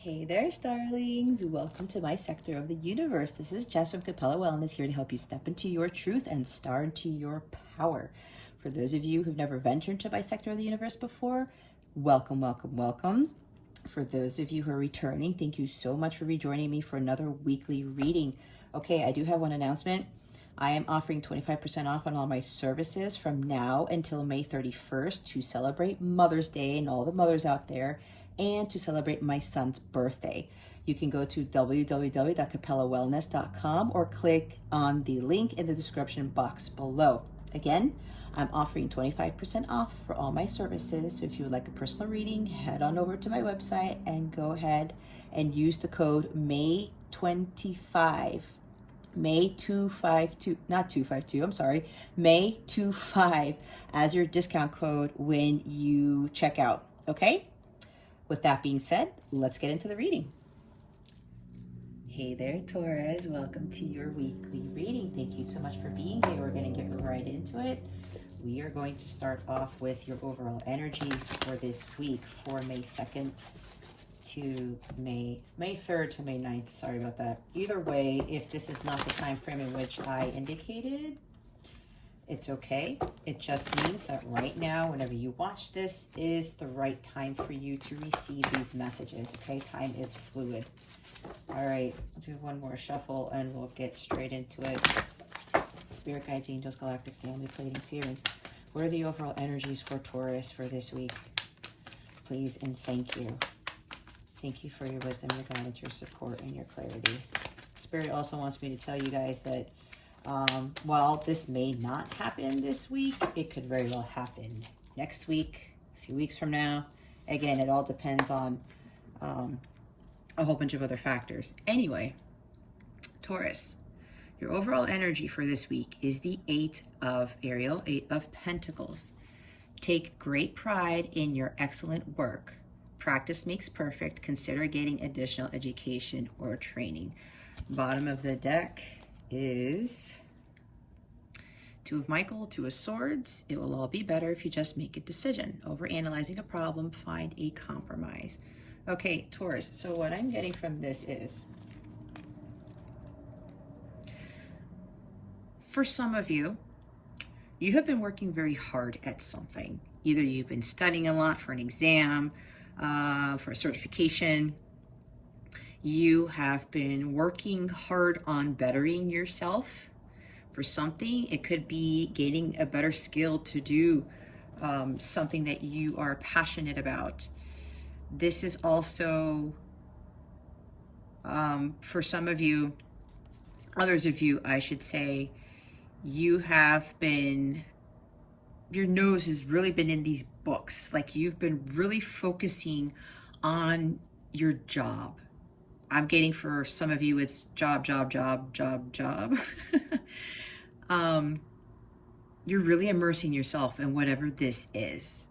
Hey there, starlings. Welcome to my sector of the universe. This is Jess from Capella Wellness, here to help you step into your truth and star into your power. For those of you who've never ventured to my sector of the universe before, welcome, welcome, welcome. For those of you who are returning, thank you so much for rejoining me for another weekly reading. Okay, I do have one announcement. I am offering 25% off on all my services from now until May 31st to celebrate Mother's Day and all the mothers out there, and to celebrate my son's birthday. You can go to www.capellawellness.com or click on the link in the description box below. Again, I'm offering 25% off for all my services. So if you would like a personal reading, head on over to my website and go ahead and use the code May25. May252, not 252, I'm sorry, May25 as your discount code when you check out, okay? With that being said, let's get into the reading. Hey there, Taurus. Welcome to your weekly reading. Thank you so much for being here. We're going to get right into it. We are going to start off with your overall energies for this week for May 2nd to May 3rd to May 9th. Sorry about that. Either way, if this is not the time frame in which I indicated, it's okay. It just means that right now, whenever you watch this, is the right time for you to receive these messages, okay? Time is fluid. All right, I'll do one more shuffle and we'll get straight into it. Spirit guides, angels, galactic family, plating series. What are the overall energies for Taurus for this week? Please and thank you. Thank you for your wisdom, your guidance, your support, and your clarity. Spirit also wants me to tell you guys that while this may not happen this week, it could very well happen next week, a few weeks from now. Again, it all depends on a whole bunch of other factors. Anyway, Taurus, your overall energy for this week is the Eight of Pentacles. Take great pride in your excellent work. Practice makes perfect. Consider getting additional education or training. Bottom of the deck is Two of Michael, Two of Swords. It will all be better if you just make a decision. Over analyzing a problem, find a compromise. Okay, Taurus, so what I'm getting from this is, for some of you, you have been working very hard at something. Either you've been studying a lot for an exam, for a certification. You have been working hard on bettering yourself for something. It could be gaining a better skill to do something that you are passionate about. This is also, for some of you, others of you, I should say, you have been, your nose has really been in these books. Like you've been really focusing on your job. I'm getting, for some of you, it's job, job, job, job, job. You're really immersing yourself in whatever this is.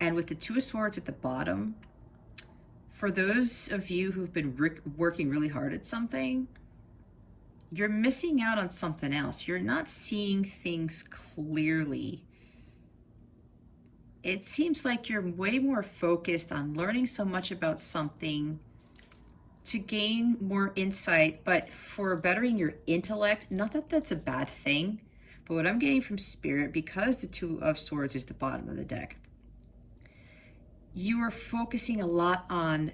And with the Two of Swords at the bottom, for those of you who've been working really hard at something, you're missing out on something else. You're not seeing things clearly. It seems like you're way more focused on learning so much about something to gain more insight, but for bettering your intellect. Not that that's a bad thing, but what I'm getting from Spirit, because the Two of Swords is the bottom of the deck, you are focusing a lot on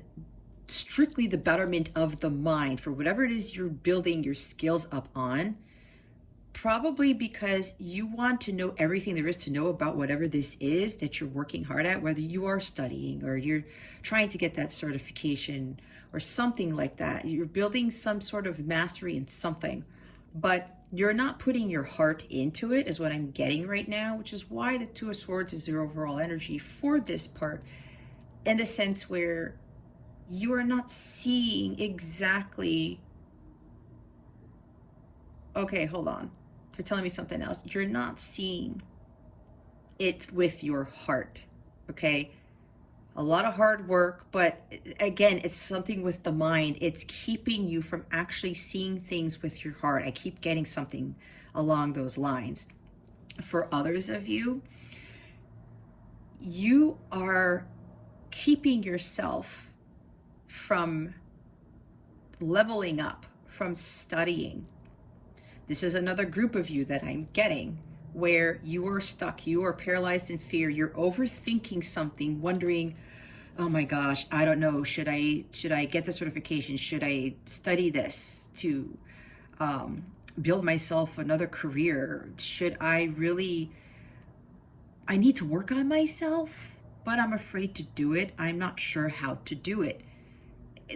strictly the betterment of the mind for whatever it is you're building your skills up on, probably because you want to know everything there is to know about whatever this is that you're working hard at, whether you are studying or you're trying to get that certification or something like that. You're building some sort of mastery in something, but you're not putting your heart into it, is what I'm getting right now, which is why the Two of Swords is your overall energy for this part, in the sense where you are not seeing exactly, okay, hold on, you're telling me something else. You're not seeing it with your heart, okay? A lot of hard work, but again, it's something with the mind. It's keeping you from actually seeing things with your heart. I keep getting something along those lines. For others of you, you are keeping yourself from leveling up, from studying. This is another group of you that I'm getting where you are stuck, you are paralyzed in fear, you're overthinking something, wondering, oh my gosh, I don't know, should I get the certification? Should I study this to build myself another career? Should I really, I need to work on myself, but I'm afraid to do it. I'm not sure how to do it.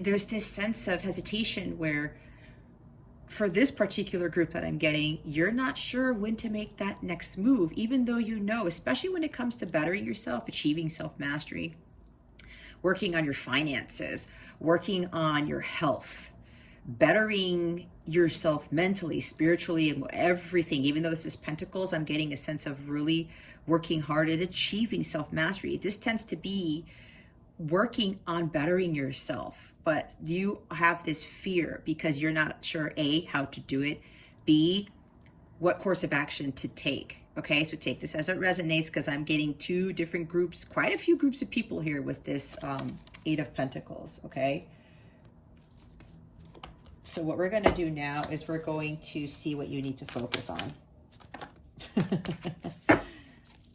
There's this sense of hesitation where for this particular group that I'm getting, you're not sure when to make that next move, even though you know, especially when it comes to bettering yourself, achieving self-mastery, working on your finances, working on your health, bettering yourself mentally, spiritually, and everything. Even though this is Pentacles, I'm getting a sense of really working hard at achieving self-mastery. This tends to be working on bettering yourself, but you have this fear because you're not sure, A, how to do it, B, what course of action to take. Okay, so take this as it resonates, because I'm getting two different groups, quite a few groups of people here with this Eight of Pentacles. Okay, so what we're going to do now is we're going to see what you need to focus on.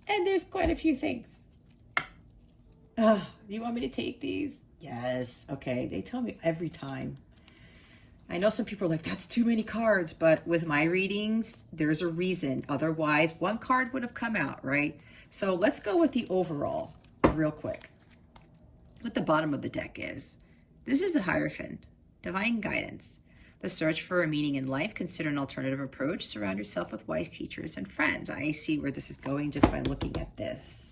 And there's quite a few things. Do you want me to take these? Yes. Okay. They tell me every time. I know some people are like, that's too many cards, but with my readings, there's a reason. Otherwise, one card would have come out, right? So let's go with the overall real quick. What the bottom of the deck is. This is the Hierophant, divine guidance. The search for a meaning in life. Consider an alternative approach. Surround yourself with wise teachers and friends. I see where this is going just by looking at this.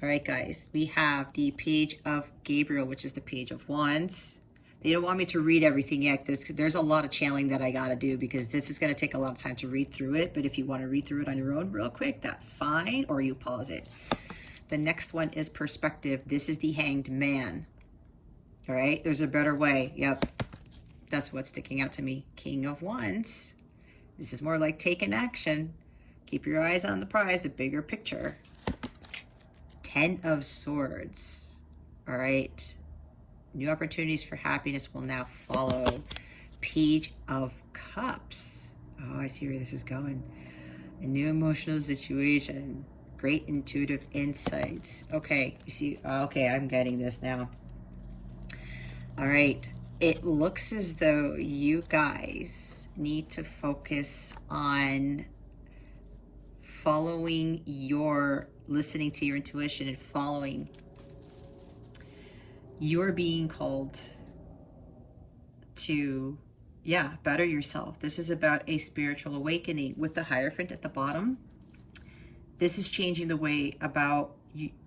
All right, guys, we have the Page of Gabriel, which is the Page of Wands. They don't want me to read everything yet. There's a lot of channeling that I got to do because this is going to take a lot of time to read through it. But if you want to read through it on your own real quick, that's fine, or you pause it. The next one is perspective. This is the Hanged Man. All right, there's a better way. Yep, that's what's sticking out to me. King of Wands. This is more like taking action. Keep your eyes on the prize, the bigger picture. Ten of Swords. All right. New opportunities for happiness will now follow. Page of Cups. Oh, I see where this is going. A new emotional situation. Great intuitive insights. Okay, you see, okay, I'm getting this now. All right. It looks as though you guys need to focus on following your, listening to your intuition and following. You're being called to, better yourself. This is about a spiritual awakening with the Hierophant at the bottom. This is changing the way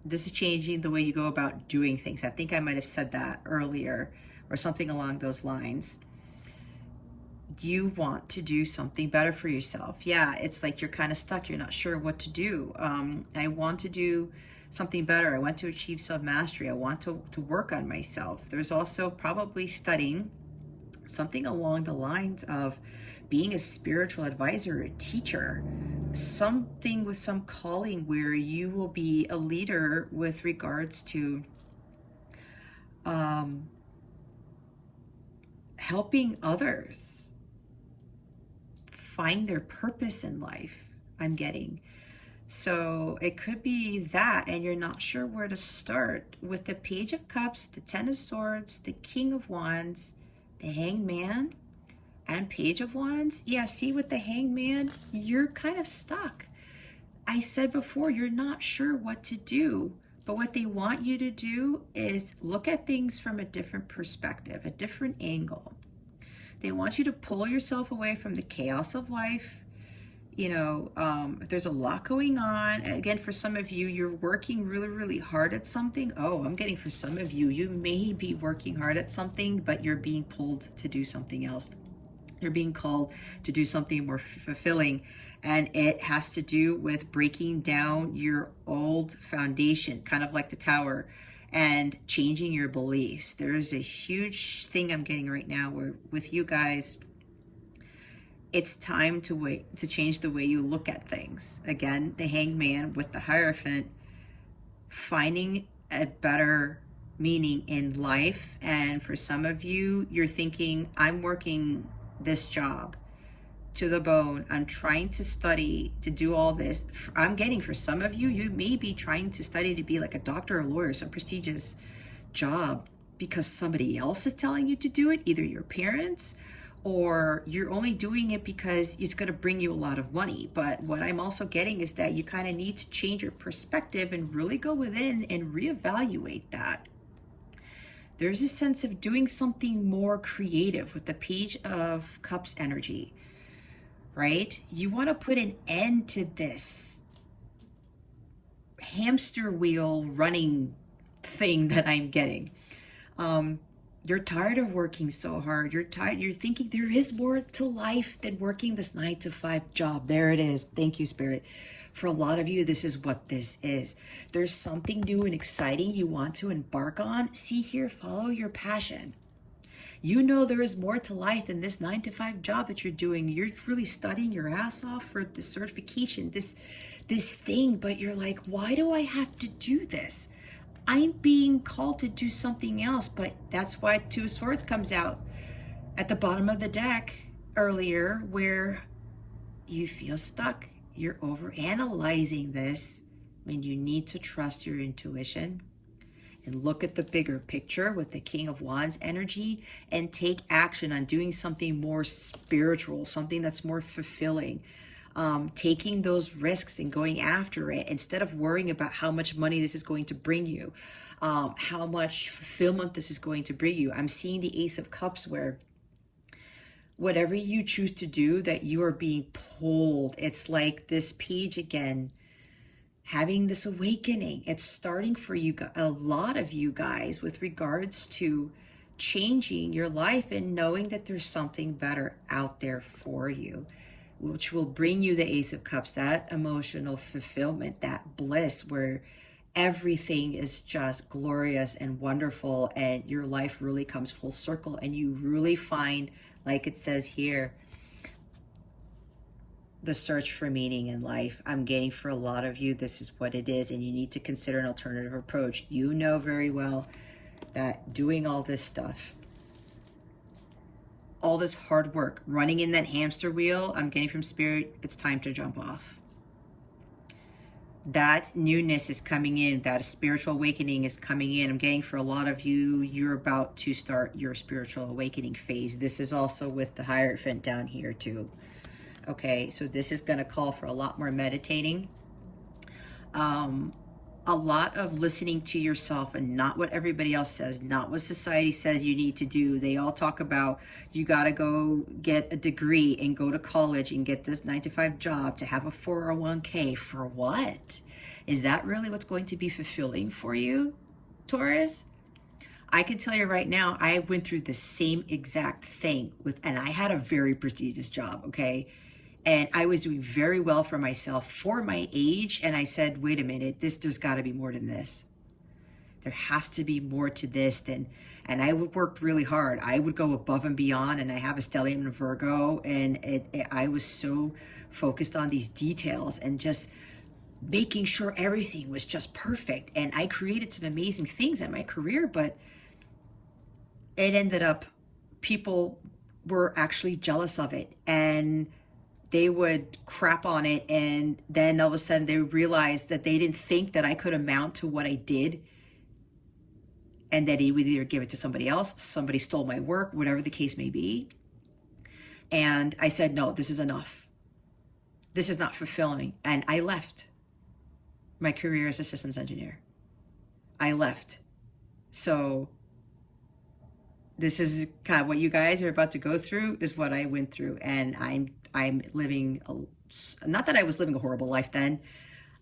this is changing the way you go about doing things. I think I might have said that earlier or something along those lines. You want to do something better for yourself. Yeah, it's like you're kind of stuck. You're not sure what to do. I want to do something better. I want to achieve self-mastery. I want to work on myself. There's also probably studying something along the lines of being a spiritual advisor, a teacher, something with some calling where you will be a leader with regards to helping others find their purpose in life, I'm getting. So it could be that, and you're not sure where to start. With the Page of Cups, the Ten of Swords, the King of Wands, the Hanged Man, and Page of Wands. Yeah, see, with the Hanged Man, you're kind of stuck. I said before, you're not sure what to do. But what they want you to do is look at things from a different perspective, a different angle. They want you to pull yourself away from the chaos of life. You know, there's a lot going on. Again, for some of you, you're working really, really hard at something. Oh, I'm getting for some of you, you may be working hard at something, but you're being pulled to do something else. You're being called to do something more fulfilling. And it has to do with breaking down your old foundation, kind of like the tower, and changing your beliefs. There is a huge thing I'm getting right now where with you guys, it's time to change the way you look at things. Again, the Hanged Man with the Hierophant, finding a better meaning in life. And for some of you, you're thinking, I'm working this job to the bone. I'm trying to study to do all this. I'm getting, for some of you, you may be trying to study to be like a doctor or a lawyer, some prestigious job, because somebody else is telling you to do it, either your parents, or you're only doing it because it's going to bring you a lot of money. But what I'm also getting is that you kind of need to change your perspective and really go within and reevaluate that. There's a sense of doing something more creative with the Page of Cups energy, right? You want to put an end to this hamster wheel running thing that I'm getting. You're tired of working so hard. You're tired. You're thinking there is more to life than working this 9-to-5 job. There it is. Thank you, Spirit. For a lot of you, this is what this is. There's something new and exciting you want to embark on. See here, follow your passion. You know there is more to life than this 9-to-5 job that you're doing. You're really studying your ass off for the certification, this thing, but you're like, why do I have to do this? I'm being called to do something else. But that's why Two of Swords comes out at the bottom of the deck earlier, where you feel stuck. You're over analyzing this when you need to trust your intuition and look at the bigger picture with the King of Wands energy and take action on doing something more spiritual, something that's more fulfilling. Taking those risks and going after it instead of worrying about how much money this is going to bring you, how much fulfillment this is going to bring you. I'm seeing the Ace of Cups, where whatever you choose to do, that you are being pulled. It's like this page again, having this awakening. It's starting for you, a lot of you guys, with regards to changing your life and knowing that there's something better out there for you, which will bring you the Ace of Cups, that emotional fulfillment, that bliss where everything is just glorious and wonderful, and your life really comes full circle, and you really find, like it says here, the search for meaning in life. I'm getting, for a lot of you, this is what it is, and you need to consider an alternative approach. You know very well that doing all this stuff, all this hard work, running in that hamster wheel, I'm getting from Spirit, it's time to jump off. That newness is coming in. That spiritual awakening is coming in. I'm getting, for a lot of you, you're about to start your spiritual awakening phase. This is also with the Hierophant down here too. Okay, so this is going to call for a lot more meditating. A lot of listening to yourself and not what everybody else says, not what society says you need to do. They all talk about you got to go get a degree and go to college and get this 9-to-5 job to have a 401k. For what? Is that really what's going to be fulfilling for you, Taurus? I can tell you right now, I went through the same exact thing and I had a very prestigious job, okay? And I was doing very well for myself for my age. And I said, wait a minute, there's got to be more than this. There has to be more to this and I worked really hard. I would go above and beyond, and I have a stellium in Virgo, and I was so focused on these details and just making sure everything was just perfect. And I created some amazing things in my career, but it ended up, people were actually jealous of it, and they would crap on it, and then all of a sudden they realized that they didn't think that I could amount to what I did, and that he would either give it to somebody else, somebody stole my work, whatever the case may be. And I said, no, this is enough. This is not fulfilling. And I left my career as a systems engineer. I left. So this is kind of what you guys are about to go through, is what I went through. And I'm living, not that I was living a horrible life then,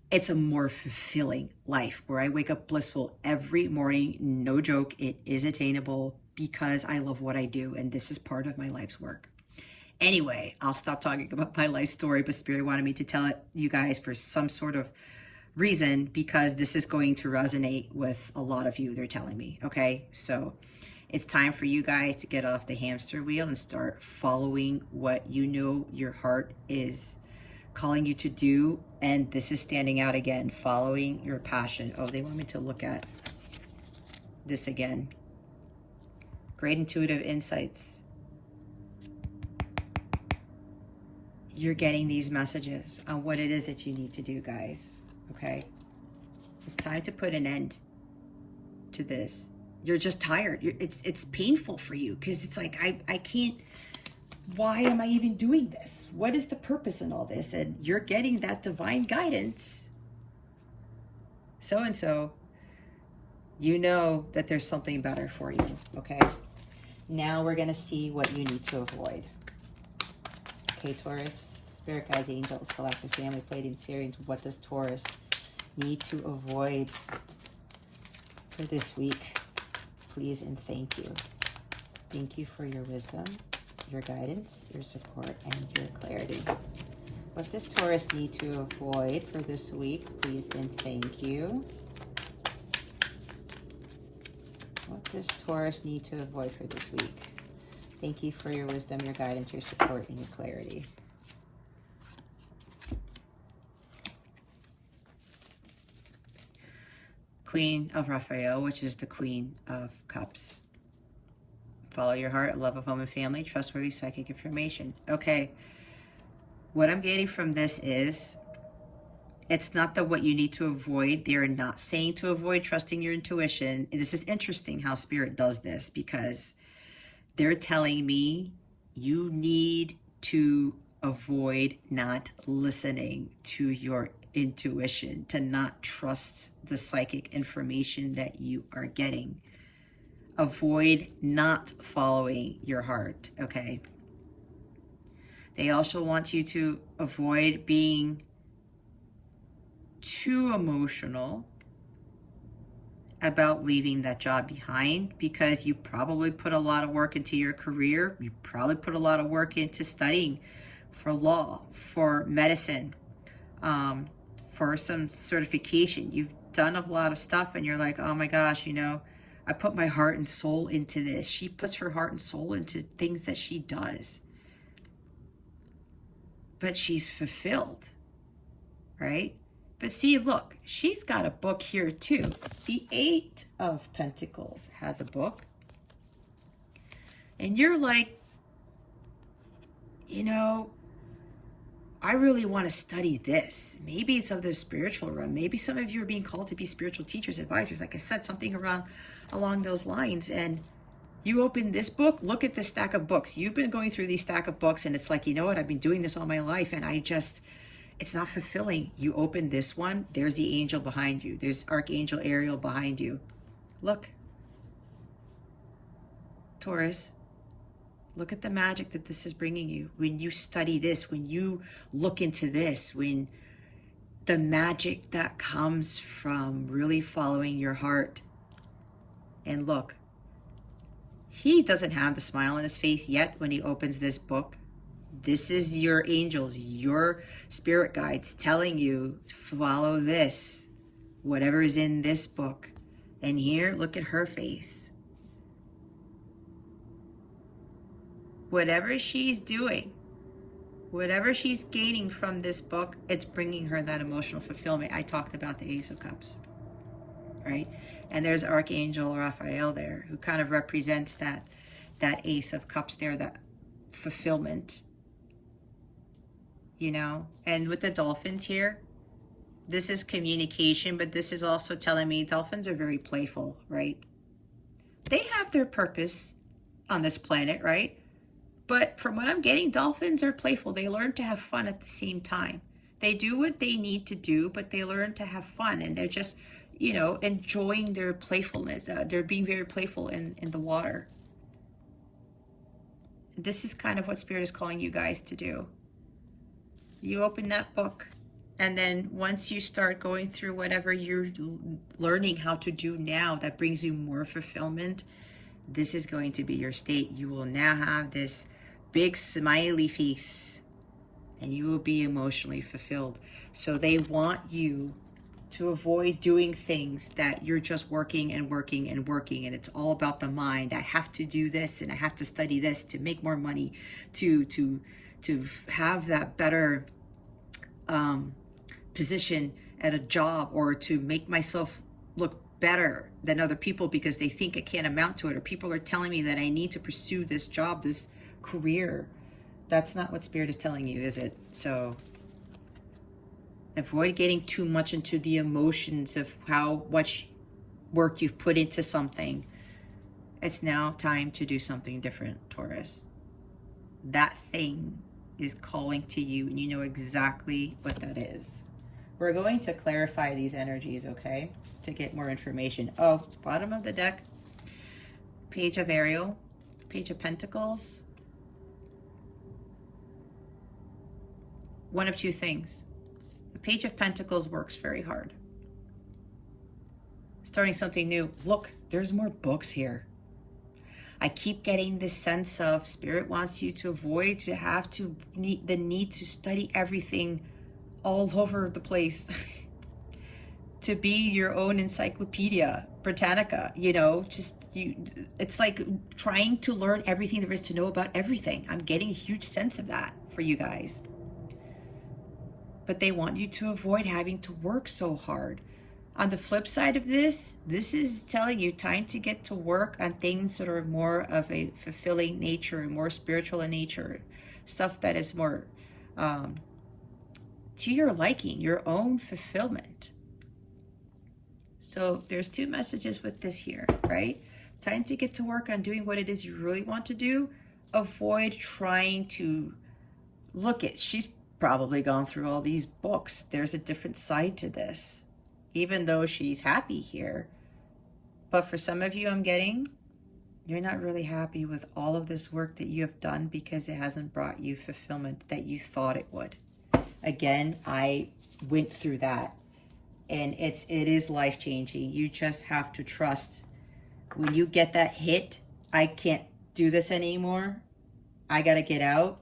it's a more fulfilling life where I wake up blissful every morning. No joke, it is attainable because I love what I do, and this is part of my life's work. Anyway, I'll stop talking about my life story, but Spirit wanted me to tell it you guys for some sort of reason, because this is going to resonate with a lot of you, they're telling me, okay? So it's time for you guys to get off the hamster wheel and start following what you know your heart is calling you to do. And this is standing out again, following your passion. Oh, they want me to look at this again. Great intuitive insights. You're getting these messages on what it is that you need to do, guys. Okay? It's time to put an end to this. You're just tired. It's painful for you because it's like, I can't, why am I even doing this? What is the purpose in all this? And you're getting that divine guidance. So-and-so, you know that there's something better for you, okay? Now we're going to see what you need to avoid. Okay, Taurus, spirit guides, angels, galactic family, Pleiadian, Sirians. What does Taurus need to avoid for this week? Please and thank you. Thank you for your wisdom, your guidance, your support, and your clarity. What does Taurus need to avoid for this week? Please and thank you. What does Taurus need to avoid for this week? Thank you for your wisdom, your guidance, your support, and your clarity. Queen of Raphael, which is the Queen of Cups. Follow your heart, love of home and family, trustworthy psychic information. Okay, what I'm getting from this is, it's not that what you need to avoid. They're not saying to avoid trusting your intuition. This is interesting how Spirit does this, because they're telling me you need to avoid not listening to your intuition, to not trust the psychic information that you are getting. Avoid not following your heart, okay? They also want you to avoid being too emotional about leaving that job behind, because you probably put a lot of work into your career. You probably put a lot of work into studying for law, for medicine, for some certification. You've done a lot of stuff and you're like, oh my gosh, you know, I put my heart and soul into this. She puts her heart and soul into things that she does. But she's fulfilled, right? But see, look, she's got a book here too. The 8 of Pentacles has a book. And you're like, you know, I really want to study this. Maybe it's of the spiritual realm. Maybe some of you are being called to be spiritual teachers, advisors. Like I said, something along those lines. And you open this book, look at this stack of books. You've been going through these stack of books and it's like, you know what? I've been doing this all my life and it's not fulfilling. You open this one, there's the angel behind you. There's Archangel Ariel behind you. Look, Taurus, look at the magic that this is bringing you. When you study this, when you look into this, when the magic that comes from really following your heart. And look, he doesn't have the smile on his face yet when he opens this book. This is your angels, your spirit guides telling you, follow this, whatever is in this book. And here, look at her face. Whatever she's doing, whatever she's gaining from this book, it's bringing her that emotional fulfillment. I talked about the Ace of Cups, right? And there's Archangel Raphael there, who kind of represents that Ace of Cups there, that fulfillment. You know, and with the dolphins here, this is communication, but this is also telling me dolphins are very playful, right? They have their purpose on this planet, right? But from what I'm getting, dolphins are playful. They learn to have fun at the same time. They do what they need to do, but they learn to have fun, and they're just, you know, enjoying their playfulness. They're being very playful in the water. This is kind of what Spirit is calling you guys to do. You open that book, and then once you start going through whatever you're learning how to do now that brings you more fulfillment, this is going to be your state. You will now have this big smiley face, and you will be emotionally fulfilled. So they want you to avoid doing things that you're just working and working and working, and it's all about the mind. I have to do this, and I have to study this to make more money, to have that better position at a job, or to make myself look better. than other people because they think I can't amount to it, or people are telling me that I need to pursue this job, this career. That's not what Spirit is telling you, is it? So avoid getting too much into the emotions of how much work you've put into something. It's now time to do something different, Taurus. That thing is calling to you, and you know exactly what that is. We're going to clarify these energies, okay? To get more information. Oh, bottom of the deck, Page of Ariel, Page of Pentacles. One of two things. The Page of Pentacles works very hard. Starting something new. Look, there's more books here. I keep getting this sense of Spirit wants you to avoid to have to the need to study everything all over the place. To be your own encyclopedia Britannica, you know, it's like trying to learn everything there is to know about everything. I'm getting a huge sense of that for you guys. But they want you to avoid having to work so hard. On the flip side of this is telling you time to get to work on things that are more of a fulfilling nature and more spiritual in nature. Stuff that is more to your liking, your own fulfillment. So there's two messages with this here, right? Time to get to work on doing what it is you really want to do. Avoid trying to look at, she's probably gone through all these books. There's a different side to this, even though she's happy here. But for some of you, I'm getting, you're not really happy with all of this work that you have done because it hasn't brought you fulfillment that you thought it would. Again, I went through that. And it is life-changing. You just have to trust. When you get that hit, I can't do this anymore. I got to get out.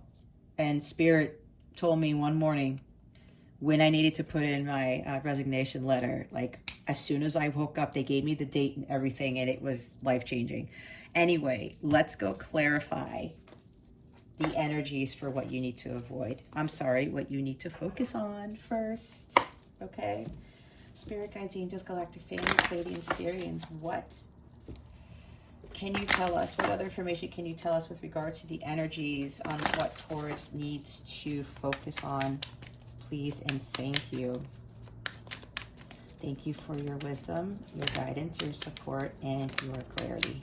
And Spirit told me one morning when I needed to put in my resignation letter, like as soon as I woke up, they gave me the date and everything, and it was life-changing. Anyway, let's go clarify the energies for what you need to avoid. I'm sorry, what you need to focus on first, okay? Spirit guides, angels, galactic family, Palladium, Syrians, what can you tell us? What other information can you tell us with regards to the energies on what Taurus needs to focus on? Please and thank you. Thank you for your wisdom, your guidance, your support, and your clarity.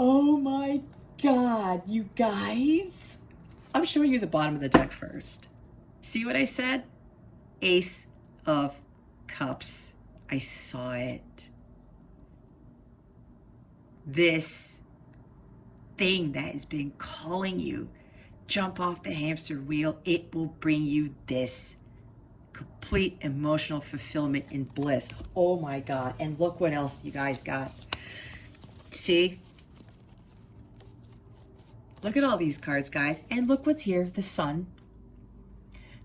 Oh my God, you guys. I'm showing you the bottom of the deck first. See what I said? Ace of Cups. I saw it. This thing that has been calling you, jump off the hamster wheel. It will bring you this complete emotional fulfillment and bliss. Oh my God. And look what else you guys got. See? Look at all these cards, guys. And look what's here. The Sun.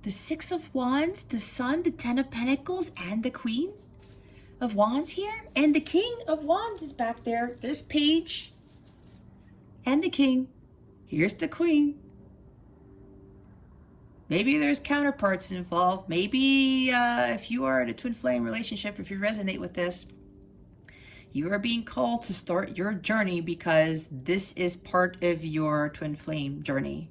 The Six of Wands, the Sun, the Ten of Pentacles, and the Queen of Wands here. And the King of Wands is back there. There's Page and the King. Here's the Queen. Maybe there's counterparts involved. Maybe if you are in a twin flame relationship, if you resonate with this, you are being called to start your journey because this is part of your twin flame journey.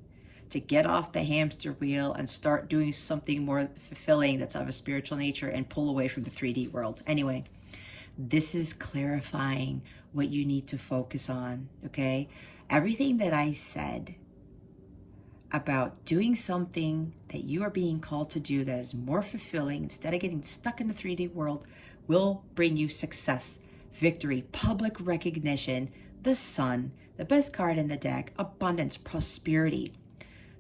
To get off the hamster wheel and start doing something more fulfilling that's of a spiritual nature and pull away from the 3D world. Anyway, this is clarifying what you need to focus on, okay? Everything that I said about doing something that you are being called to do that is more fulfilling instead of getting stuck in the 3D world will bring you success, victory, public recognition, the Sun, the best card in the deck, abundance, prosperity,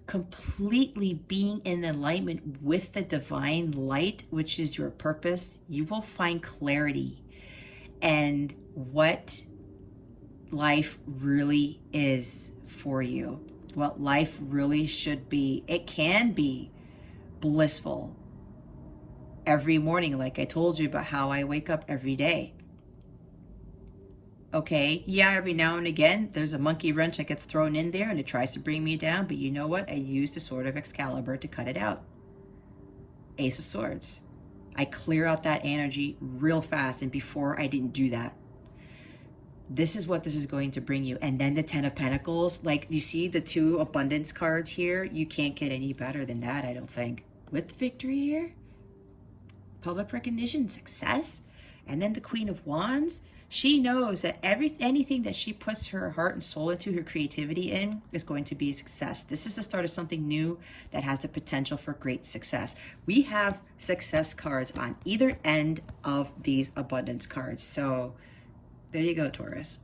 completely being in alignment with the divine light, which is your purpose. You will find clarity and what life really is for you, what life really should be. It can be blissful every morning, like I told you about how I wake up every day. Okay, yeah, every now and again, there's a monkey wrench that gets thrown in there and it tries to bring me down, but you know what? I use the Sword of Excalibur to cut it out. Ace of Swords. I clear out that energy real fast, and before I didn't do that. This is what this is going to bring you. And then the Ten of Pentacles, like you see the two abundance cards here, you can't get any better than that, I don't think. With victory here, public recognition, success, and then the Queen of Wands. She knows that anything that she puts her heart and soul into, her creativity in, is going to be a success. This is the start of something new that has the potential for great success. We have success cards on either end of these abundance cards. So there you go, Taurus.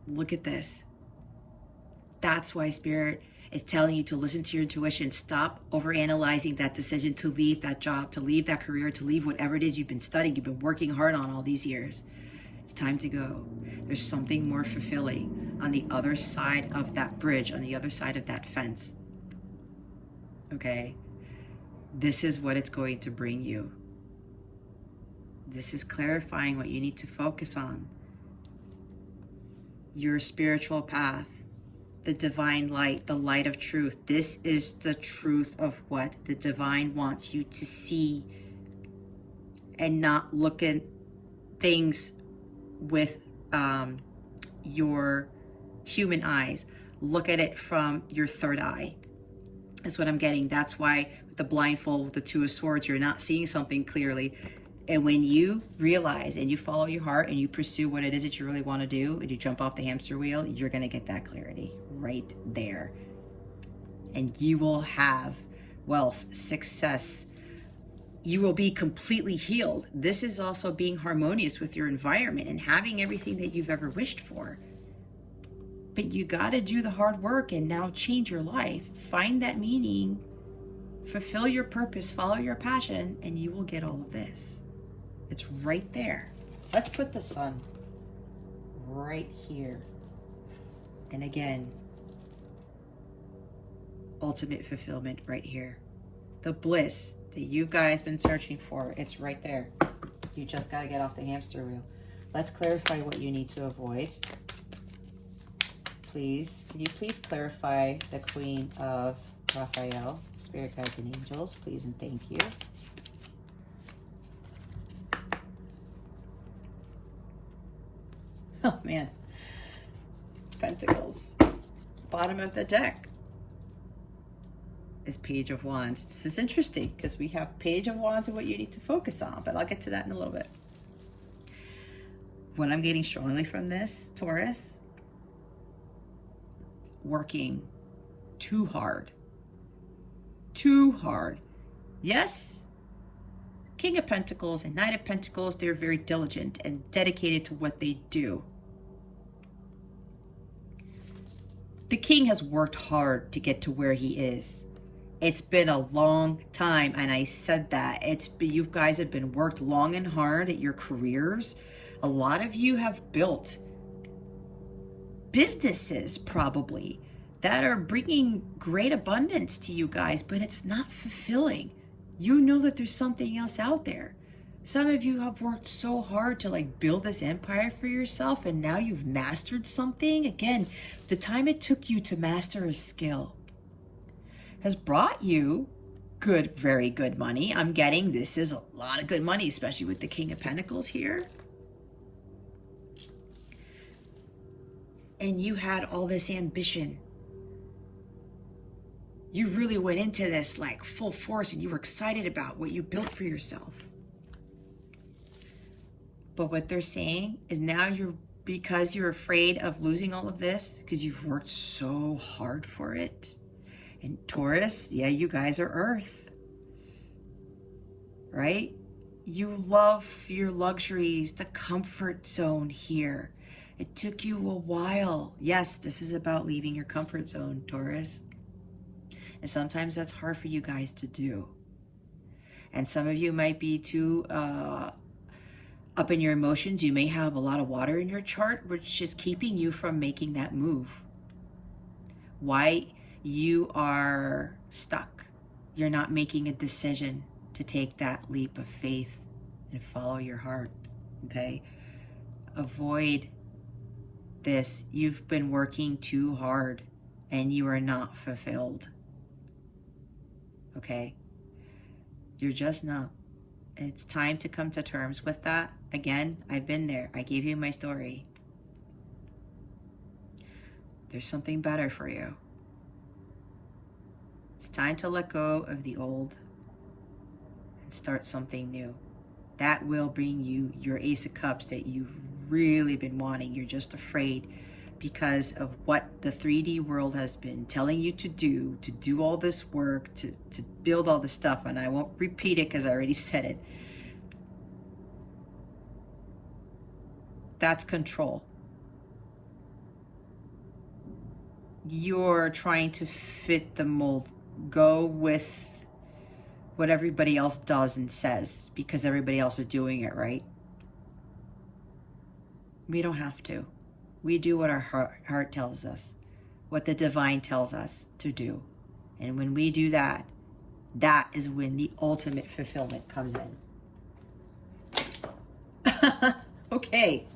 Look at this. That's why Spirit is telling you to listen to your intuition. Stop overanalyzing that decision to leave that job, to leave that career, to leave whatever it is you've been studying, you've been working hard on all these years. It's time to go. There's something more fulfilling on the other side of that bridge, on the other side of that fence. Okay? This is what it's going to bring you. This is clarifying what you need to focus on. Your spiritual path, the divine light, the light of truth. This is the truth of what the divine wants you to see, and not look at things with your human eyes. Look at it from your third eye. That's what I'm getting. That's why with the blindfold, with the Two of Swords, you're not seeing something clearly. And when you realize and you follow your heart and you pursue what it is that you really want to do, and you jump off the hamster wheel, you're going to get that clarity right there. And you will have wealth, success. You will be completely healed. This is also being harmonious with your environment and having everything that you've ever wished for. But you got to do the hard work and now change your life. Find that meaning, fulfill your purpose, follow your passion, and you will get all of this. It's right there. Let's put the sun right here. And again, ultimate fulfillment right here. The bliss that you guys been searching for, it's right there. You just got to get off the hamster wheel. Let's clarify what you need to avoid. Please, can you please clarify the Queen of Raphael, Spirit Guides and Angels, please and thank you. Oh man, Pentacles. Bottom of the deck is Page of Wands. This is interesting because we have Page of Wands and what you need to focus on, but I'll get to that in a little bit. What I'm getting strongly from this, Taurus, working too hard. Too hard. Yes, King of Pentacles and Knight of Pentacles, they're very diligent and dedicated to what they do. The King has worked hard to get to where he is. It's been a long time, and I said that. You guys have been worked long and hard at your careers. A lot of you have built businesses probably that are bringing great abundance to you guys, but it's not fulfilling. You know that there's something else out there. Some of you have worked so hard to build this empire for yourself, and now you've mastered something. Again, the time it took you to master a skill has brought you good, very good money. I'm getting this is a lot of good money, especially with the King of Pentacles here. And you had all this ambition. You really went into this full force, and you were excited about what you built for yourself. But what they're saying is now because you're afraid of losing all of this, because you've worked so hard for it. And Taurus, yeah, you guys are Earth, right? You love your luxuries, the comfort zone here. It took you a while. Yes, this is about leaving your comfort zone, Taurus. And sometimes that's hard for you guys to do. And some of you might be too up in your emotions. You may have a lot of water in your chart, which is keeping you from making that move. Why you are stuck. You're not making a decision to take that leap of faith and follow your heart, okay? Avoid this. You've been working too hard and you are not fulfilled, okay? You're just not. It's time to come to terms with that. Again, I've been there. I gave you my story. There's something better for you. It's time to let go of the old and start something new. That will bring you your Ace of Cups that you've really been wanting. You're just afraid because of what the 3D world has been telling you to do all this work, to build all this stuff. And I won't repeat it because I already said it. That's control. You're trying to fit the mold. Go with what everybody else does and says because everybody else is doing it, right? We don't have to. We do what our heart tells us, what the divine tells us to do. And when we do that, that is when the ultimate fulfillment comes in. Okay.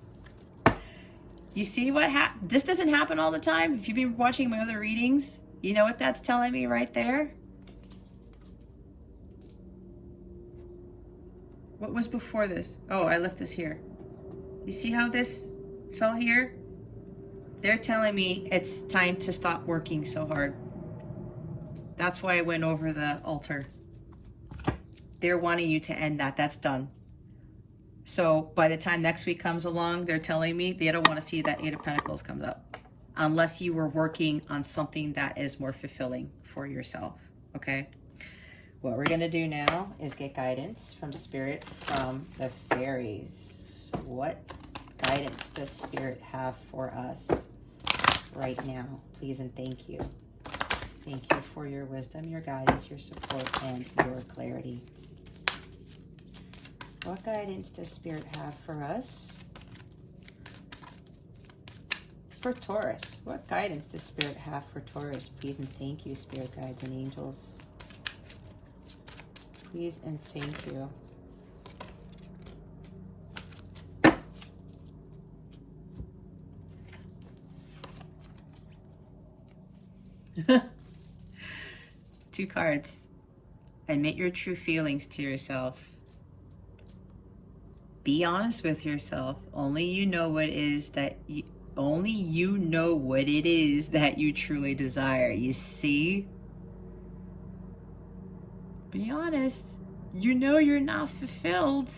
You see what this doesn't happen all the time. If you've been watching my other readings, you know what that's telling me right there? What was before this? Oh, I left this here. You see how this fell here? They're telling me it's time to stop working so hard. That's why I went over the altar. They're wanting you to end that. That's done. So by the time next week comes along, they're telling me they don't want to see that Eight of Pentacles comes up. Unless you were working on something that is more fulfilling for yourself. Okay? What we're going to do now is get guidance from Spirit from the fairies. What guidance does Spirit have for us right now? Please and thank you. Thank you for your wisdom, your guidance, your support, and your clarity. What guidance does Spirit have for us? For Taurus. What guidance does Spirit have for Taurus? Please and thank you, Spirit guides and angels. Please and thank you. Two cards. Admit your true feelings to yourself. Be honest with yourself. Only you know what it is that you truly desire. You see? Be honest. You know you're not fulfilled.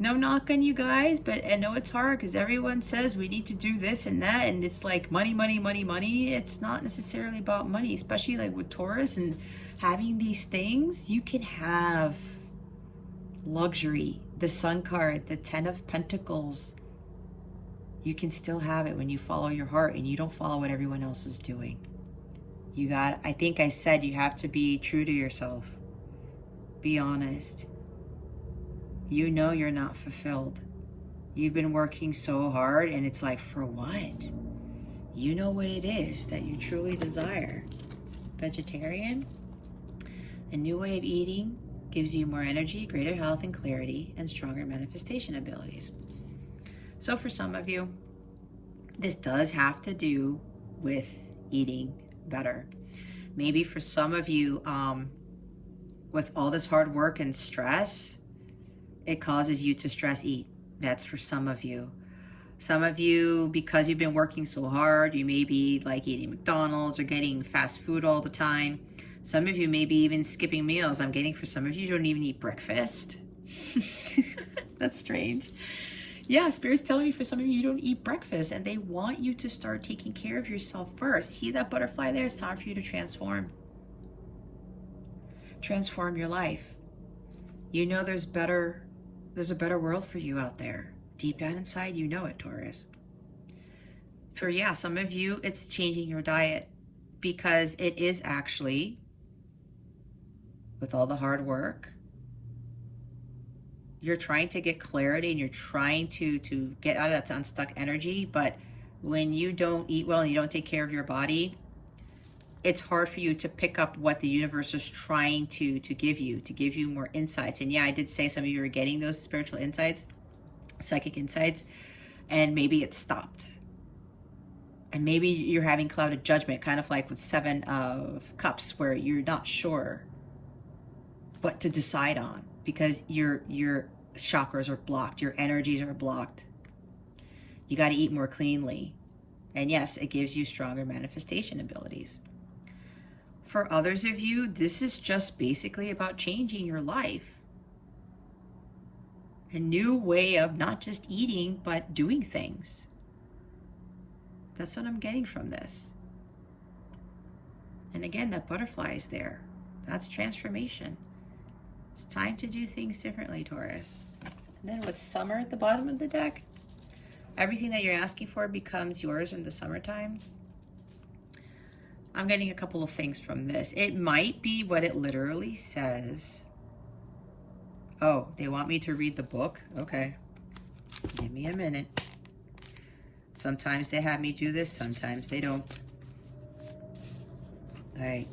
No knock on you guys, but I know it's hard because everyone says we need to do this and that, and it's like money, money, money, money. It's not necessarily about money, especially like with Taurus and having these things. You can have luxury, the Sun card, the 10 of Pentacles. You can still have it when you follow your heart and you don't follow what everyone else is doing. I think I said you have to be true to yourself. Be honest. You know you're not fulfilled. You've been working so hard and it's like, for what? You know what it is that you truly desire. Vegetarian. A new way of eating gives you more energy, greater health and clarity, and stronger manifestation abilities. So for some of you, this does have to do with eating better. Maybe for some of you, with all this hard work and stress, it causes you to stress eat. That's for some of you. Some of you, because you've been working so hard, you may be like eating McDonald's or getting fast food all the time. Some of you may be even skipping meals. I'm getting for some of you don't even eat breakfast. That's strange. Yeah, Spirit's telling me for some of you don't eat breakfast and they want you to start taking care of yourself first. See that butterfly there? It's time for you to transform. Transform your life. You know there's a better world for you out there. Deep down inside, you know it, Taurus. For some of you, it's changing your diet because it is actually, with all the hard work, you're trying to get clarity and you're trying to get out of that unstuck energy. But when you don't eat well and you don't take care of your body, it's hard for you to pick up what the universe is trying to give you more insights. And yeah, I did say some of you are getting those spiritual insights, psychic insights, and maybe it stopped. And maybe you're having clouded judgment, kind of like with 7 of Cups, where you're not sure. but to decide on, because your chakras are blocked, your energies are blocked. You got to eat more cleanly. And yes, it gives you stronger manifestation abilities. For others of you, this is just basically about changing your life. A new way of not just eating, but doing things. That's what I'm getting from this. And again, that butterfly is there. That's transformation. It's time to do things differently, Taurus. And then with summer at the bottom of the deck, everything that you're asking for becomes yours in the summertime. I'm getting a couple of things from this. It might be what it literally says. Oh, they want me to read the book? Okay. Give me a minute. Sometimes they have me do this, sometimes they don't. All right.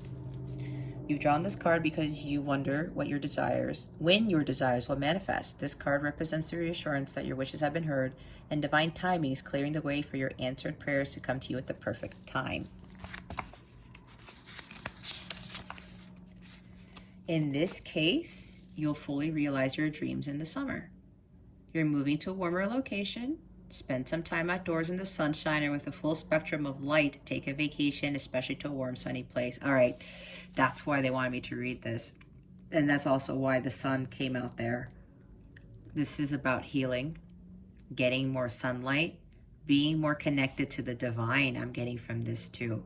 You've drawn this card because you wonder when your desires will manifest. This card represents the reassurance that your wishes have been heard, and divine timing is clearing the way for your answered prayers to come to you at the perfect time. In this case, you'll fully realize your dreams in the summer. You're moving to a warmer location. Spend some time outdoors in the sunshine or with a full spectrum of light. Take a vacation, especially to a warm, sunny place. All right, that's why they wanted me to read this. And that's also why the sun came out there. This is about healing, getting more sunlight, being more connected to the divine. I'm getting from this too.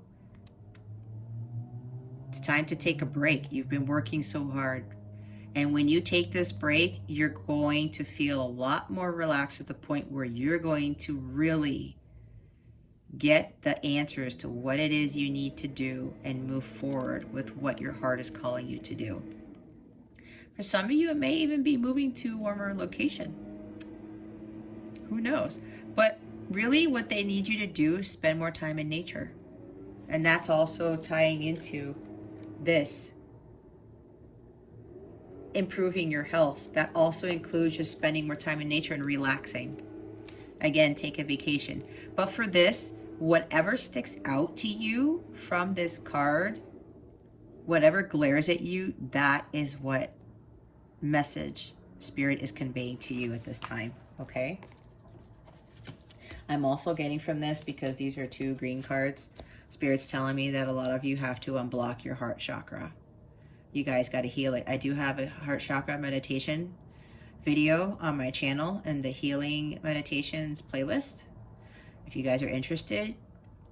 It's time to take a break. You've been working so hard. And when you take this break, you're going to feel a lot more relaxed at the point where you're going to really get the answers to what it is you need to do and move forward with what your heart is calling you to do. For some of you, it may even be moving to a warmer location. Who knows? But really what they need you to do is spend more time in nature. And that's also tying into this. Improving your health. That also includes just spending more time in nature and relaxing. Again, take a vacation. But for this, whatever sticks out to you from this card, whatever glares at you, that is what message Spirit is conveying to you at this time, okay? I'm also getting from this, because these are 2 green cards, Spirit's telling me that a lot of you have to unblock your heart chakra. You guys got to heal it. I do have a heart chakra meditation video on my channel and the healing meditations playlist. If you guys are interested,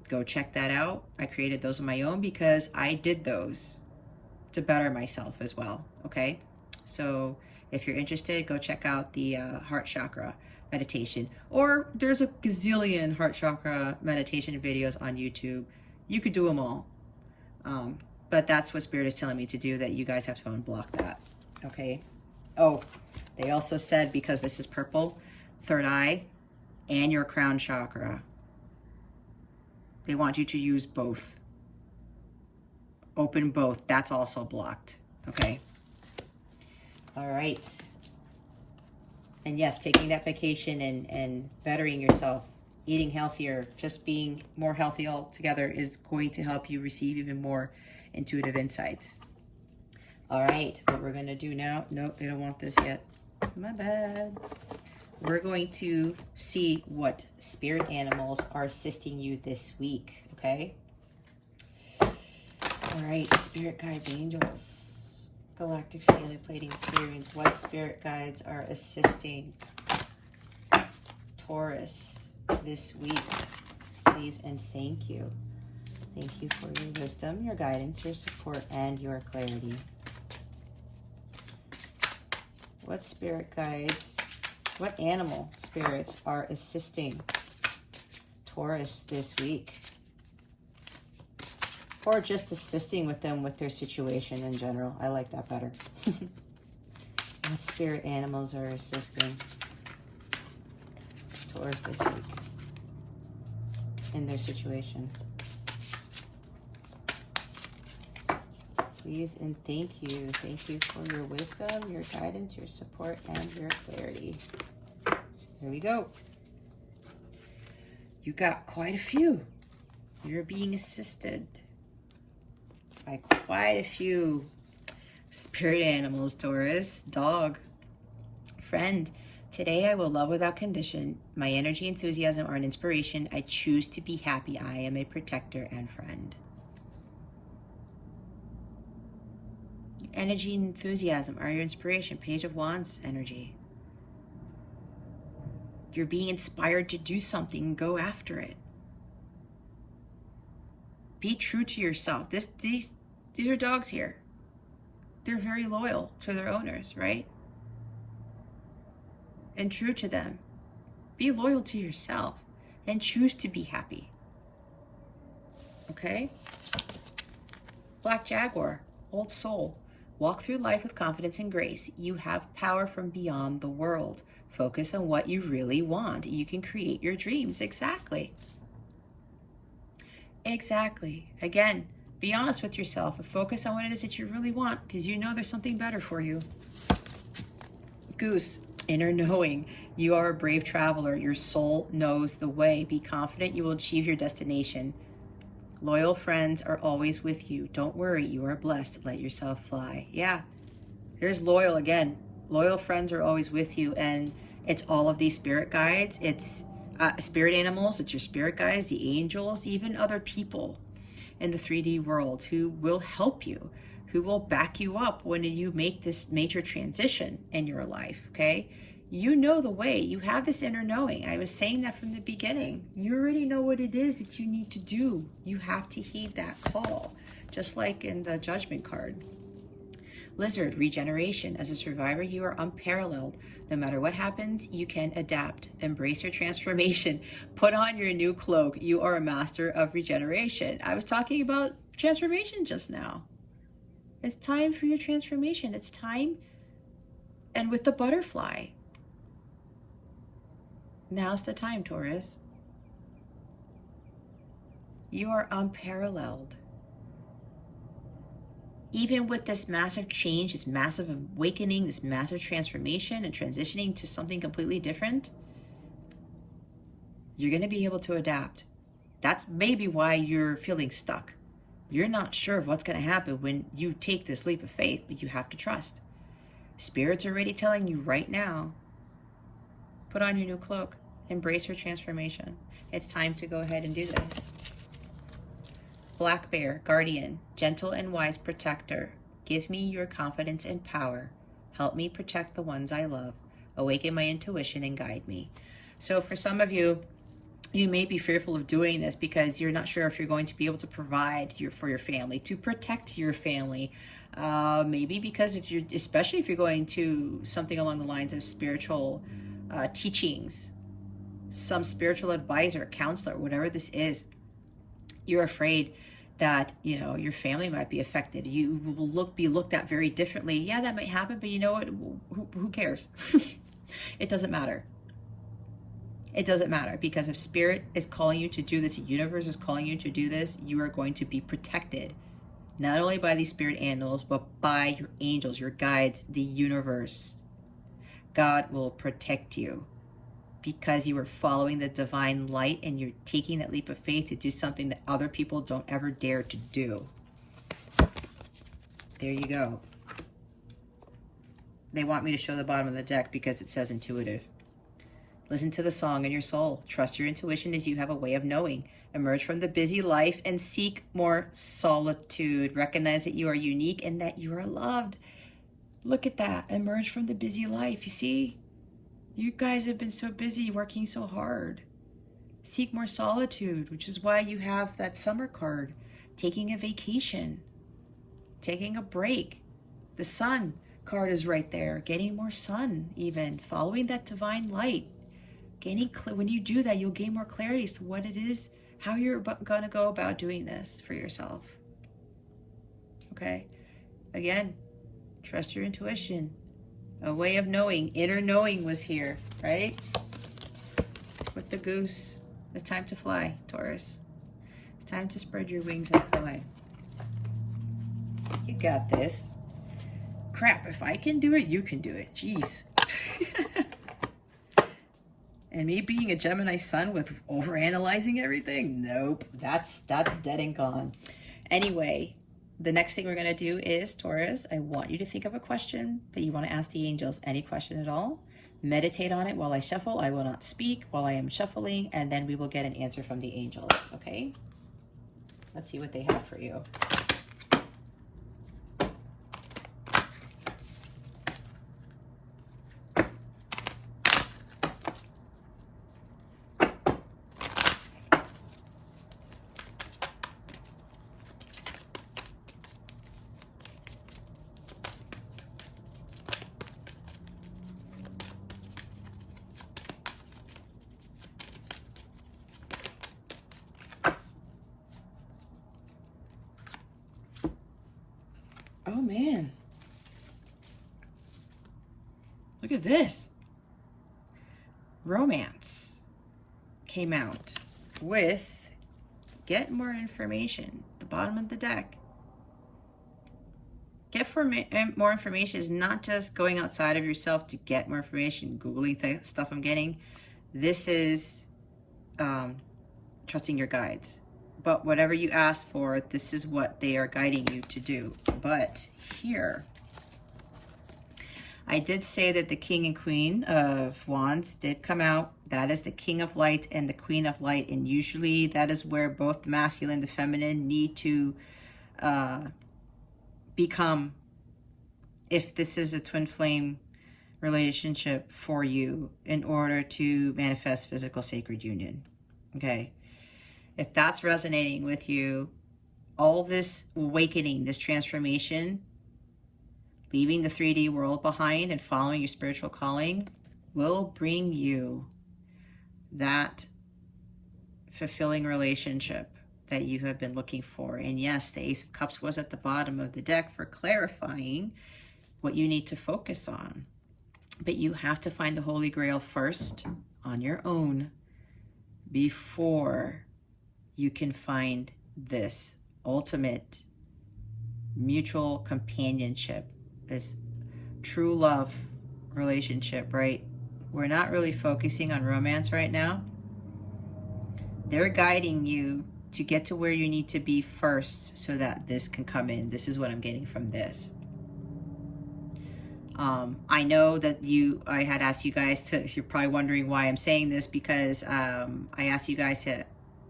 go check that out. I created those on my own because I did those to better myself as well. Okay. So if you're interested, go check out the heart chakra meditation, or there's a gazillion heart chakra meditation videos on YouTube. You could do them all. But that's what Spirit is telling me to do, that you guys have to unblock that, okay? Oh, they also said, because this is purple, third eye and your crown chakra. They want you to use both. Open both. That's also blocked, okay? All right. And yes, taking that vacation and bettering yourself, eating healthier, just being more healthy altogether is going to help you receive even more intuitive insights. All right, what we're gonna do now, nope, they don't want this yet. My bad. We're going to see what spirit animals are assisting you this week, okay? All right, spirit guides, angels, galactic family plating Sirians. What spirit guides are assisting Taurus this week? Please and thank you. Thank you for your wisdom, your guidance, your support, and your clarity. What spirit guides, what animal spirits are assisting Taurus this week? Or just assisting with them with their situation in general. I like that better. What spirit animals are assisting Taurus this week in their situation? Please and thank you. Thank you for your wisdom, your guidance, your support, and your clarity. Here we go. You got quite a few. You're being assisted by quite a few Spirit animals, Taurus, dog. Friend, today I will love without condition. My energy, enthusiasm are an inspiration. I choose to be happy. I am a protector and friend. Energy and enthusiasm are your inspiration. Page of Wands energy. You're being inspired to do something. Go after it. Be true to yourself. These are dogs here. They're very loyal to their owners, right? And true to them. Be loyal to yourself and choose to be happy. Okay? Black Jaguar, old soul. Walk through life with confidence and grace. You have power from beyond the world. Focus on what you really want. You can create your dreams. Exactly. Exactly. Again, be honest with yourself and focus on what it is that you really want, because you know there's something better for you. Goose, inner knowing. You are a brave traveler. Your soul knows the way. Be confident you will achieve your destination. Loyal friends are always with you. Don't worry, you are blessed. Let yourself fly. Yeah, here's loyal again. Loyal friends are always with you, and it's all of these spirit guides. It's spirit animals. It's your spirit guides, the angels, even other people in the 3D world who will help you, who will back you up when you make this major transition in your life, okay? You know the way. You have this inner knowing. I was saying that from the beginning. You already know what it is that you need to do. You have to heed that call, just like in the Judgment card. Lizard, regeneration. As a survivor, you are unparalleled. No matter what happens, you can adapt. Embrace your transformation. Put on your new cloak. You are a master of regeneration. I was talking about transformation just now. It's time for your transformation. It's time. And with the butterfly, now's the time, Taurus. You are unparalleled. Even with this massive change, this massive awakening, this massive transformation and transitioning to something completely different, you're going to be able to adapt. That's maybe why you're feeling stuck. You're not sure of what's going to happen when you take this leap of faith, but you have to trust. Spirit's already telling you right now, put on your new cloak, embrace your transformation. It's time to go ahead and do this. Black Bear, guardian, gentle and wise protector. Give me your confidence and power. Help me protect the ones I love. Awaken my intuition and guide me. So for some of you, you may be fearful of doing this because you're not sure if you're going to be able to provide for your family, to protect your family. Maybe because especially if you're going to something along the lines of spiritual teachings, some spiritual advisor, counselor, whatever this is, you're afraid that, your family might be affected. You will be looked at very differently. Yeah, that might happen, but you know what? Who cares? It doesn't matter. It doesn't matter, because if Spirit is calling you to do this, the universe is calling you to do this, you are going to be protected. Not only by these spirit animals, but by your angels, your guides, the universe. God will protect you because you are following the divine light and you're taking that leap of faith to do something that other people don't ever dare to do. There you go. They want me to show the bottom of the deck because it says intuitive. Listen to the song in your soul. Trust your intuition as you have a way of knowing. Emerge from the busy life and seek more solitude. Recognize that you are unique and that you are loved. Look at that. Emerge from the busy life. You see? You guys have been so busy working so hard. Seek more solitude, which is why you have that summer card. Taking a vacation. Taking a break. The sun card is right there. Getting more sun even. Following that divine light. When you do that, you'll gain more clarity as to what it is, how you're going to go about doing this for yourself. Okay? Again, trust your intuition. A way of knowing. Inner knowing was here, right? With the goose. It's time to fly, Taurus. It's time to spread your wings and fly. You got this. Crap, if I can do it, you can do it. Jeez. And me being a Gemini sun with overanalyzing everything? Nope. That's dead and gone. Anyway, The next thing we're going to do is, Taurus, I want you to think of a question that you want to ask the angels, any question at all. Meditate on it while I shuffle. I will not speak while I am shuffling, and then we will get an answer from the angels, okay? Let's see what they have for you. Oh man, look at this. Romance came out with get more information, the bottom of the deck. More information is not just going outside of yourself to get more information, Googling the stuff I'm getting. This is trusting your guides. But whatever you ask for, this is what they are guiding you to do. But here, I did say that the King and Queen of Wands did come out. That is the King of Light and the Queen of Light. And usually that is where both the masculine and the feminine need to become, if this is a twin flame relationship for you, in order to manifest physical sacred union. Okay? If that's resonating with you, all this awakening, this transformation, leaving the 3D world behind and following your spiritual calling will bring you that fulfilling relationship that you have been looking for. And yes, the Ace of Cups was at the bottom of the deck for clarifying what you need to focus on. But you have to find the Holy Grail first on your own before you can find this ultimate mutual companionship, this true love relationship, right? We're not really focusing on romance right now. They're guiding you to get to where you need to be first so that this can come in. This is what I'm getting from this. I know that I had asked you guys to, you're probably wondering why I'm saying this, because I asked you guys to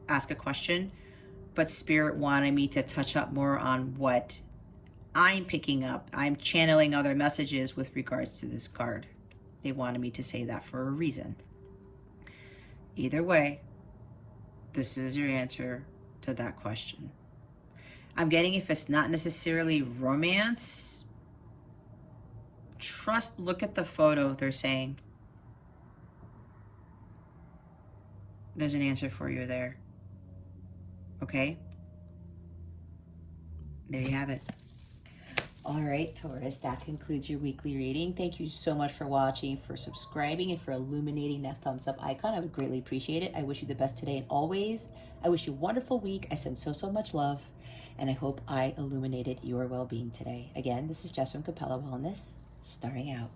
ask a question, but Spirit wanted me to touch up more on what I'm picking up. I'm channeling other messages with regards to this card. They wanted me to say that for a reason. Either way, this is your answer to that question. I'm getting, if it's not necessarily romance, look at the photo they're saying. There's an answer for you there. Okay? There you have it. All right, Taurus, that concludes your weekly reading. Thank you so much for watching, for subscribing, and for illuminating that thumbs up icon. I would greatly appreciate it. I wish you the best today and always. I wish you a wonderful week. I send so much love, and I hope I illuminated your well-being today. Again, this is Jess from Capella Wellness, starring out.